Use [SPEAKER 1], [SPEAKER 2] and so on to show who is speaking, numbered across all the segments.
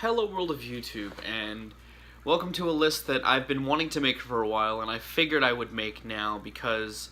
[SPEAKER 1] Hello world of YouTube, and welcome to a list that I've been wanting to make for a while, and I figured I would make now because,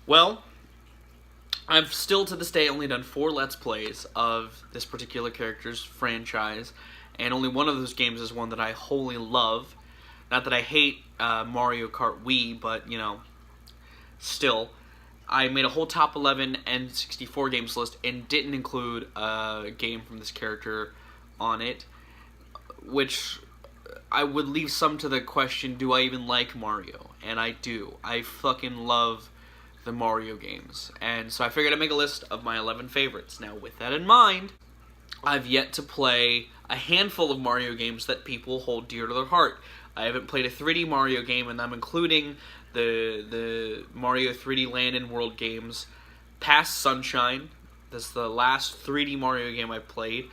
[SPEAKER 1] well, I've still to this day only done 4 Let's Plays of this particular character's franchise, and only one of those games is one that I wholly love. Not that I hate Mario Kart Wii, but, you know, still. I made a whole top 11 N64 games list and didn't include a game from this character on it, which I would leave some to the question, do I even like Mario? And I do. I fucking love the Mario games. And so I figured I'd make a list of my 11 favorites. Now, with that in mind, I've yet to play a handful of Mario games that people hold dear to their heart. I haven't played a 3D Mario game, and I'm including the Mario 3D Land and World games past Sunshine. This is the last 3D Mario game I played.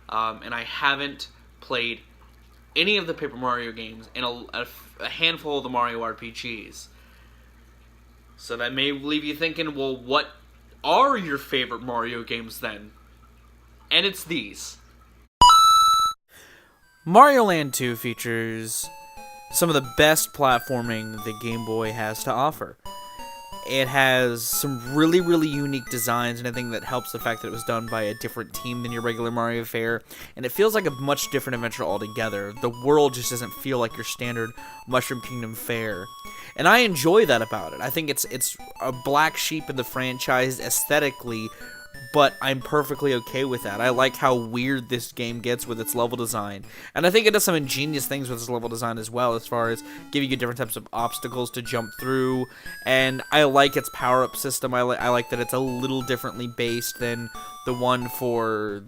[SPEAKER 1] And I haven't played any of the Paper Mario games and a handful of the Mario RPGs. So that may leave you thinking, well, what are your favorite Mario games then? And it's these.
[SPEAKER 2] Mario Land 2 features some of the best platforming the Game Boy has to offer. It has some really, really unique designs, and I think that helps the fact that it was done by a different team than your regular Mario fare, and it feels like a much different adventure altogether. The world just doesn't feel like your standard Mushroom Kingdom fare, and I enjoy that about it. I think it's a black sheep in the franchise aesthetically, but I'm perfectly okay with that. I like how weird this game gets with its level design. And I think it does some ingenious things with its level design as well, as far as giving you different types of obstacles to jump through. And I like its power-up system. I like that it's a little differently based than the one for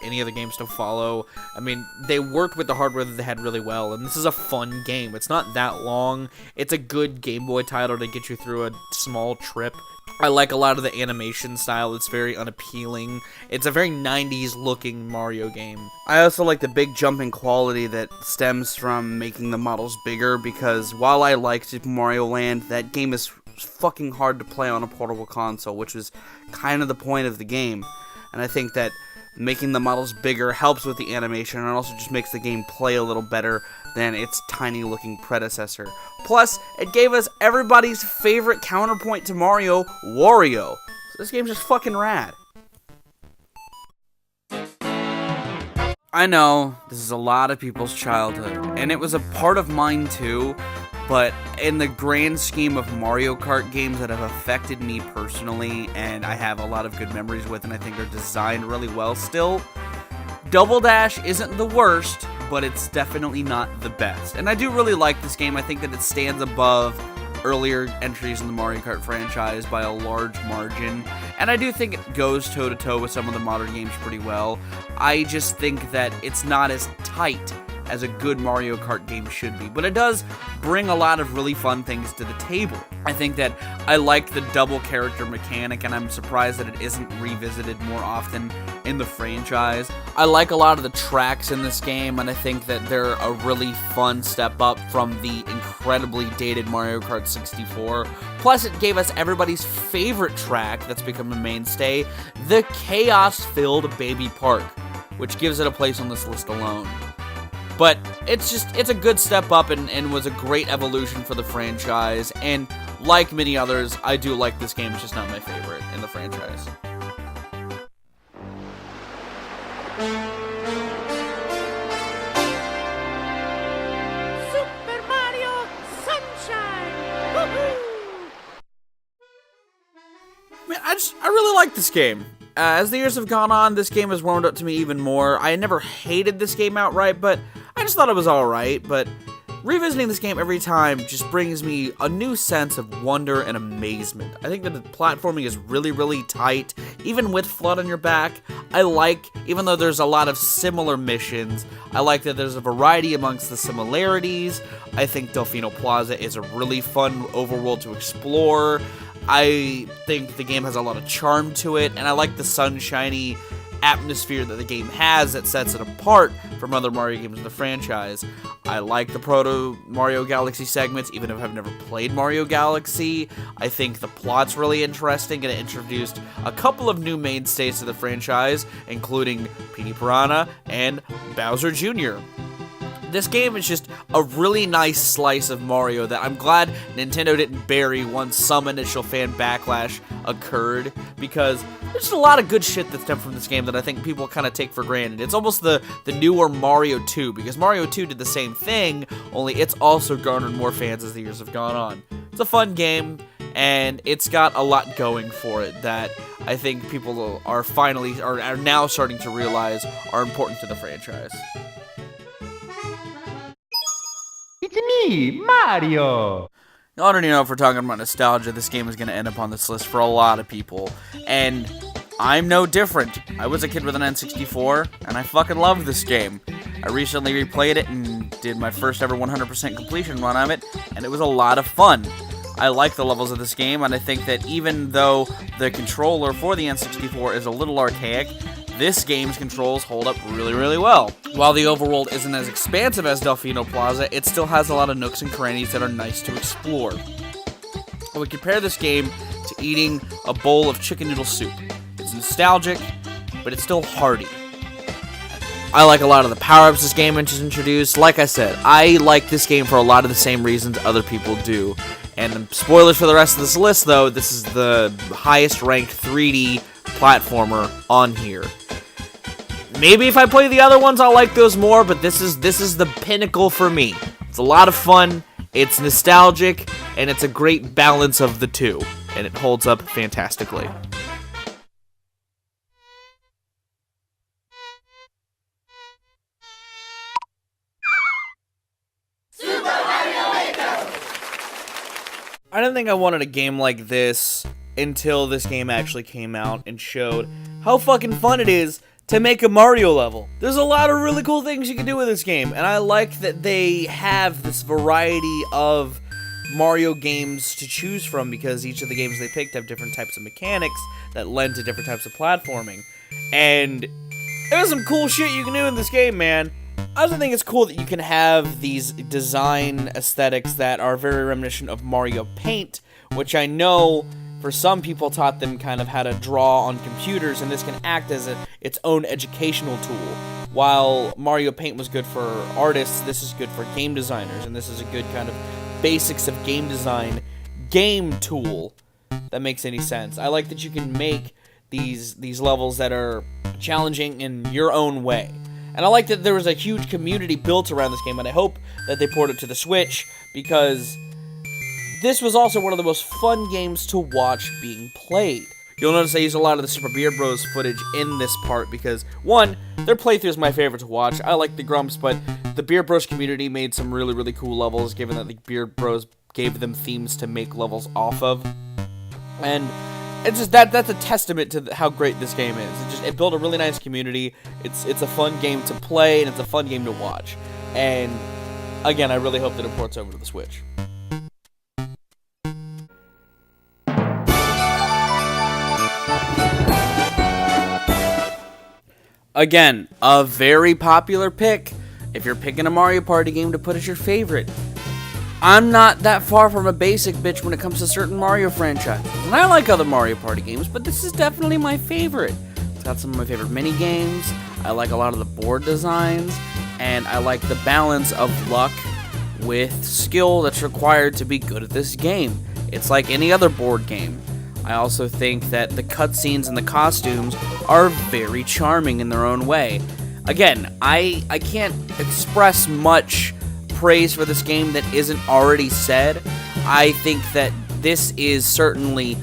[SPEAKER 2] any other games to follow. I mean, they worked with the hardware that they had really well, and this is a fun game. It's not that long. It's a good Game Boy title to get you through a small trip. I like a lot of the animation style. It's very unappealing. It's a very 90s looking Mario game.
[SPEAKER 3] I also like the big jump in quality that stems from making the models bigger, because while I like Super Mario Land, that game is fucking hard to play on a portable console, which was kind of the point of the game. And I think that making the models bigger helps with the animation, and also just makes the game play a little better than its tiny looking predecessor. Plus, it gave us everybody's favorite counterpoint to Mario, Wario. So this game's just fucking rad. I know, this is a lot of people's childhood, and it was a part of mine too, but in the grand scheme of Mario Kart games that have affected me personally, and I have a lot of good memories with, and I think are designed really well still, Double Dash isn't the worst, but it's definitely not the best. And I do really like this game. I think that it stands above earlier entries in the Mario Kart franchise by a large margin, and I do think it goes toe-to-toe with some of the modern games pretty well. I just think that it's not as tight as a good Mario Kart game should be, but it does bring a lot of really fun things to the table. I think that I like the double character mechanic, and I'm surprised that it isn't revisited more often in the franchise. I like a lot of the tracks in this game, and I think that they're a really fun step up from the incredibly dated Mario Kart 64. Plus, it gave us everybody's favorite track that's become a mainstay, the chaos-filled Baby Park, which gives it a place on this list alone. But it's a good step up and was a great evolution for the franchise, and like many others, I do like this game. It's just not my favorite in the franchise.
[SPEAKER 4] Super Mario Sunshine! Woohoo!
[SPEAKER 2] I really like this game. As the years have gone on, this game has warmed up to me even more. I never hated this game outright, but I just thought it was alright. But revisiting this game every time just brings me a new sense of wonder and amazement. I think that the platforming is really, really tight, even with Flood on your back. I like, even though there's a lot of similar missions, I like that there's a variety amongst the similarities. I think Delfino Plaza is a really fun overworld to explore. I think the game has a lot of charm to it, and I like the sunshiny atmosphere that the game has that sets it apart from other Mario games in the franchise. I like the Proto Mario Galaxy segments, even if I've never played Mario Galaxy. I think the plot's really interesting, and it introduced a couple of new mainstays to the franchise, including Petey Piranha and Bowser Jr. This game is just a really nice slice of Mario that I'm glad Nintendo didn't bury once some initial fan backlash occurred, because there's just a lot of good shit that stemmed from this game that I think people kind of take for granted. It's almost the newer Mario 2, because Mario 2 did the same thing, only it's also garnered more fans as the years have gone on. It's a fun game, and it's got a lot going for it that I think people are now starting to realize are important to the franchise.
[SPEAKER 5] It's me, Mario!
[SPEAKER 3] I already know if we're talking about nostalgia, this game is going to end up on this list for a lot of people. And I'm no different. I was a kid with an N64, and I fucking love this game. I recently replayed it and did my first ever 100% completion run of it, and it was a lot of fun. I like the levels of this game, and I think that even though the controller for the N64 is a little archaic, this game's controls hold up really, really well. While the overworld isn't as expansive as Delfino Plaza, it still has a lot of nooks and crannies that are nice to explore. I would compare this game to eating a bowl of chicken noodle soup. It's nostalgic, but it's still hearty. I like a lot of the power-ups this game has introduced. Like I said, I like this game for a lot of the same reasons other people do. And spoilers for the rest of this list, though, this is the highest ranked 3D platformer on here. Maybe if I play the other ones, I'll like those more, but this is the pinnacle for me. It's a lot of fun, it's nostalgic, and it's a great balance of the two, and it holds up fantastically. I didn't think I wanted a game like this until this game actually came out and showed how fucking fun it is to make a Mario level. There's a lot of really cool things you can do with this game, and I like that they have this variety of Mario games to choose from, because each of the games they picked have different types of mechanics that lend to different types of platforming. And there's some cool shit you can do in this game, man. I also think it's cool that you can have these design aesthetics that are very reminiscent of Mario Paint, which I know for some people taught them kind of how to draw on computers, and this can act as its own educational tool. While Mario Paint was good for artists, this is good for game designers, and this is a good kind of basics of game design game tool that makes any sense. I like that you can make these levels that are challenging in your own way. And I like that there was a huge community built around this game, and I hope that they port it to the Switch, because this was also one of the most fun games to watch being played. You'll notice I use a lot of the Super Beard Bros footage in this part because, one, their playthrough is my favorite to watch. I like the Grumps, but the Beard Bros community made some really, really cool levels, given that the Beard Bros gave them themes to make levels off of. And it's just that's a testament to how great this game is. It built a really nice community. It's a fun game to play, and it's a fun game to watch. And again, I really hope that it ports over to the Switch. Again, a very popular pick if you're picking a Mario Party game to put as your favorite. I'm not that far from a basic bitch when it comes to certain Mario franchises. And I like other Mario Party games, but this is definitely my favorite. It's got some of my favorite mini games. I like a lot of the board designs, and I like the balance of luck with skill that's required to be good at this game. It's like any other board game. I also think that the cutscenes and the costumes are very charming in their own way. Again, I can't express much praise for this game that isn't already said. I think that this is certainly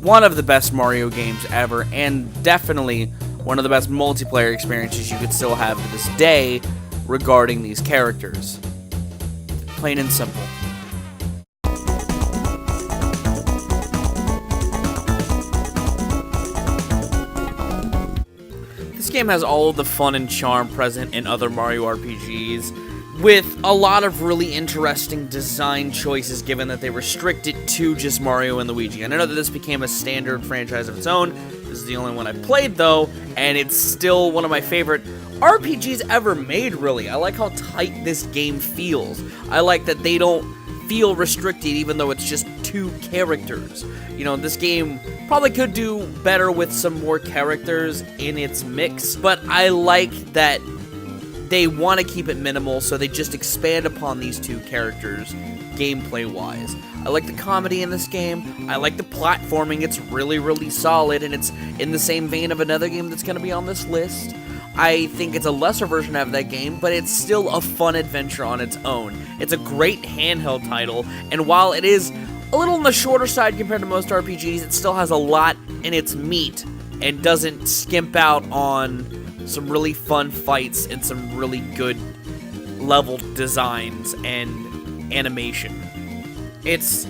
[SPEAKER 3] one of the best Mario games ever, and definitely one of the best multiplayer experiences you could still have to this day regarding these characters. Plain and simple. This game has all of the fun and charm present in other Mario RPGs, with a lot of really interesting design choices given that they restrict it to just Mario and Luigi. And I know that this became a standard franchise of its own.
[SPEAKER 2] This is the only one I played, though, and it's still one of my favorite RPGs ever made, really. I like how tight this game feels. I like that they don't feel restricted, even though it's just 2 characters. You know, this game probably could do better with some more characters in its mix, but I like that they want to keep it minimal, so they just expand upon these 2 characters gameplay-wise. I like the comedy in this game. I like the platforming. It's really, really solid, and it's in the same vein of another game that's going to be on this list. I think it's a lesser version of that game, but it's still a fun adventure on its own. It's a great handheld title, and while it is a little on the shorter side compared to most RPGs, it still has a lot in its meat and doesn't skimp out on some really fun fights and some really good level designs and animation. It's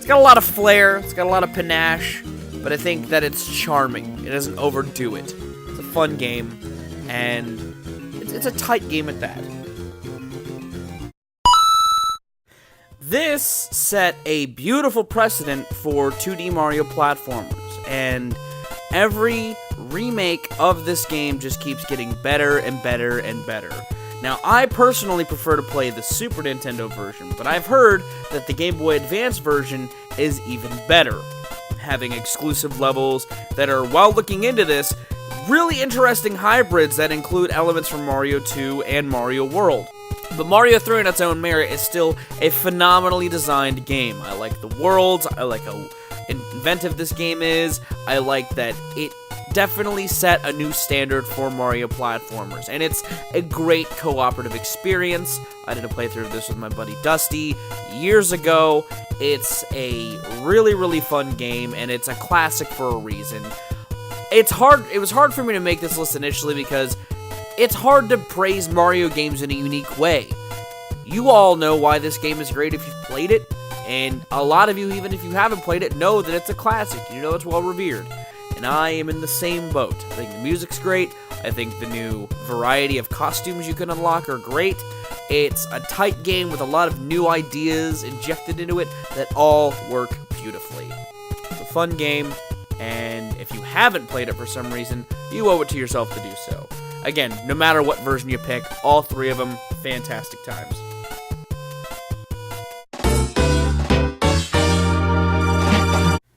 [SPEAKER 2] got a lot of flair, it's got a lot of panache, but I think that it's charming. It doesn't overdo it. It's a fun game, and it's a tight game at that. This set a beautiful precedent for 2D Mario platformers, and every remake of this game just keeps getting better and better and better. Now, I personally prefer to play the Super Nintendo version, but I've heard that the Game Boy Advance version is even better, having exclusive levels that are, while looking into this, really interesting hybrids that include elements from Mario 2 and Mario World. But Mario 3 on its own merit is still a phenomenally designed game. I like the worlds, I like how inventive this game is, I like that it definitely set a new standard for Mario platformers, and it's a great cooperative experience. I did a playthrough of this with my buddy Dusty years ago. It's a really, really fun game, and it's a classic for a reason. It was hard for me to make this list initially because it's hard to praise Mario games in a unique way. You all know why this game is great if you've played it, and a lot of you, even if you haven't played it, know that it's a classic. You know it's well revered. And I am in the same boat. I think the music's great. I think the new variety of costumes you can unlock are great. It's a tight game with a lot of new ideas injected into it that all work beautifully. It's a fun game, and if you haven't played it for some reason, you owe it to yourself to do so. Again, no matter what version you pick, all 3 of them, fantastic times.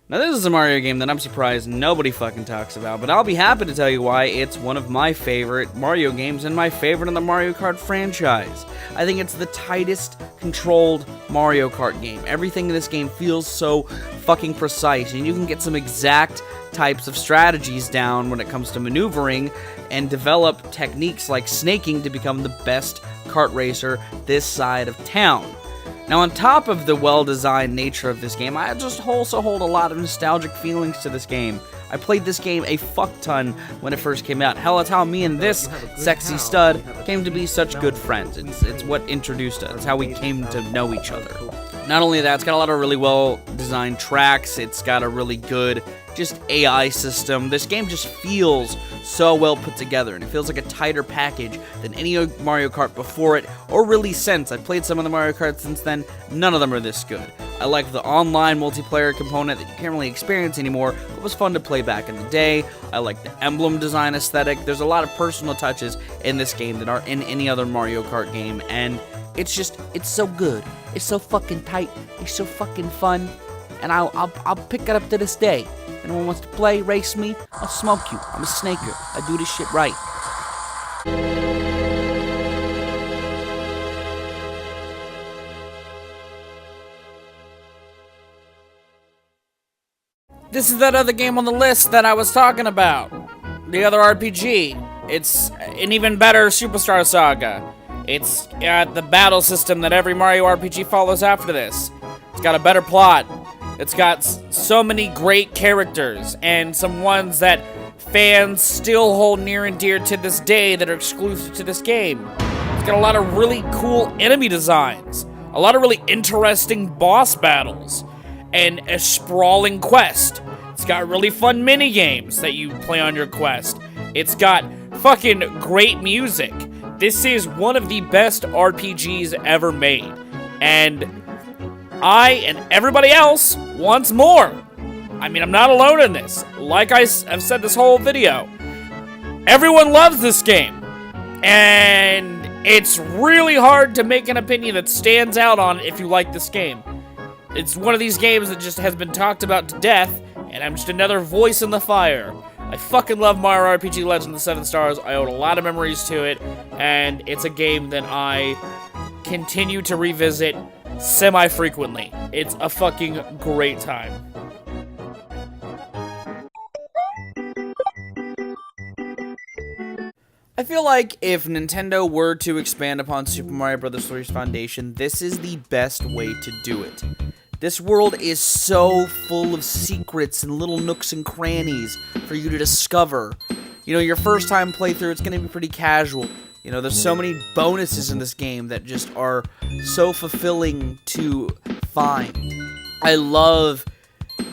[SPEAKER 2] Now, this is a Mario game that I'm surprised nobody fucking talks about, but I'll be happy to tell you why it's one of my favorite Mario games and my favorite in the Mario Kart franchise. I think it's the tightest controlled Mario Kart game. Everything in this game feels so fucking precise, and you can get some exact types of strategies down when it comes to maneuvering and develop techniques like snaking to become the best kart racer this side of town. Now, on top of the well-designed nature of this game, I just also hold a lot of nostalgic feelings to this game. I played this game a fuck ton when it first came out. Hell, it's how me and this sexy stud came to be such good friends. It's what introduced us. It's how we came to know each other. Not only that, it's got a lot of really well-designed tracks. It's got a really good just AI system. This game just feels so well put together, and it feels like a tighter package than any Mario Kart before it, or really since. I've played some of the Mario Kart since then. None of them are this good. I like the online multiplayer component that you can't really experience anymore, but was fun to play back in the day. I like the emblem design aesthetic. There's a lot of personal touches in this game that aren't in any other Mario Kart game, and it's so good. It's so fucking tight. It's so fucking fun, and I'll pick it up to this day. If anyone wants to play, race me, I'll smoke you. I'm a snaker. I do this shit right. This is that other game on the list that I was talking about. The other RPG. It's an even better Superstar Saga. It's got the battle system that every Mario RPG follows after this. It's got a better plot. It's got so many great characters, and some ones that fans still hold near and dear to this day that are exclusive to this game. It's got a lot of really cool enemy designs, a lot of really interesting boss battles, and a sprawling quest. It's got really fun mini-games that you play on your quest. It's got fucking great music. This is one of the best RPGs ever made, and I and everybody else wants more.
[SPEAKER 6] I mean, I'm not alone in this. Like I've said this whole video, everyone loves this game. And it's really hard to make an opinion that stands out on if you like this game. It's one of these games that just has been talked about to death, and I'm just another voice in the fire. I fucking love Mario RPG Legend of the Seven Stars. I owe a lot of memories to it, and it's a game that I continue to revisit semi-frequently. It's a fucking great time.
[SPEAKER 2] I feel like if Nintendo were to expand upon Super Mario Bros. 3's foundation, this is the best way to do it. This world is so full of secrets and little nooks and crannies for you to discover. You know, your first time playthrough, it's going to be pretty casual. You know, there's so many bonuses in this game that just are so fulfilling to find. I love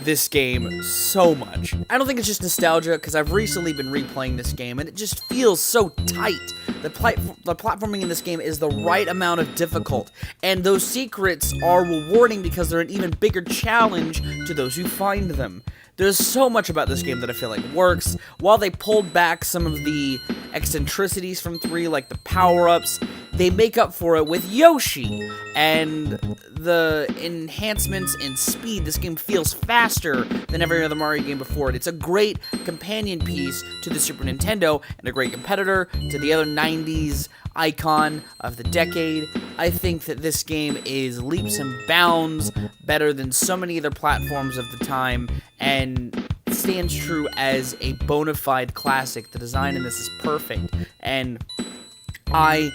[SPEAKER 2] this game so much. I don't think it's just nostalgia, because I've recently been replaying this game, and it just feels so tight. The platforming in this game is the right amount of difficult, and those secrets are rewarding because they're an even bigger challenge to those who find them. There's so much about this game that I feel like works. While they pulled back some of the eccentricities from 3, like the power-ups, they make up for it with Yoshi. And the enhancements in speed, this game feels faster than every other Mario game before it. It's a great companion piece to the Super Nintendo, and a great competitor to the other 90s icon of the decade. I think that this game is leaps and bounds better than so many other platforms of the time, and stands true as a bona fide classic. The design in this is perfect, and I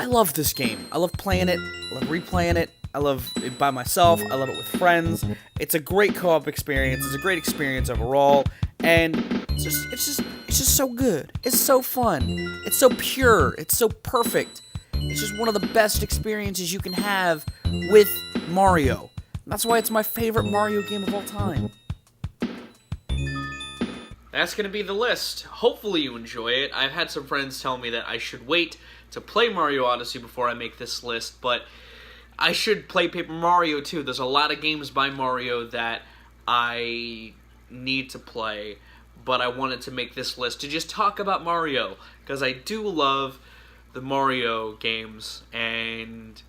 [SPEAKER 2] love this game. I love playing it, I love replaying it, I love it by myself, I love it with friends. It's a great co-op experience, it's a great experience overall, and it's just so good. It's so fun. It's so pure. It's so perfect. It's just one of the best experiences you can have with Mario. That's why it's my favorite Mario game of all time.
[SPEAKER 1] That's going to be the list. Hopefully you enjoy it. I've had some friends tell me that I should wait to play Mario Odyssey before I make this list, but I should play Paper Mario too. There's a lot of games by Mario that I need to play, but I wanted to make this list to just talk about Mario, because I do love the Mario games, and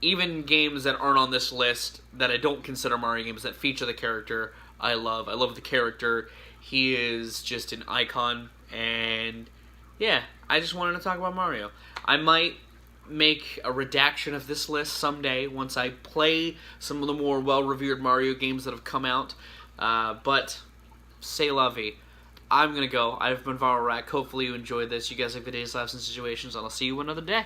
[SPEAKER 1] even games that aren't on this list that I don't consider Mario games that feature the character, I love. I love the character. He is just an icon, and yeah, I just wanted to talk about Mario. I might make a redaction of this list someday once I play some of the more well-revered Mario games that have come out, but c'est la vie. I'm gonna go. I've been Viralrak. Hopefully you enjoyed this. You guys like the days, laughs, and situations, and I'll see you another day.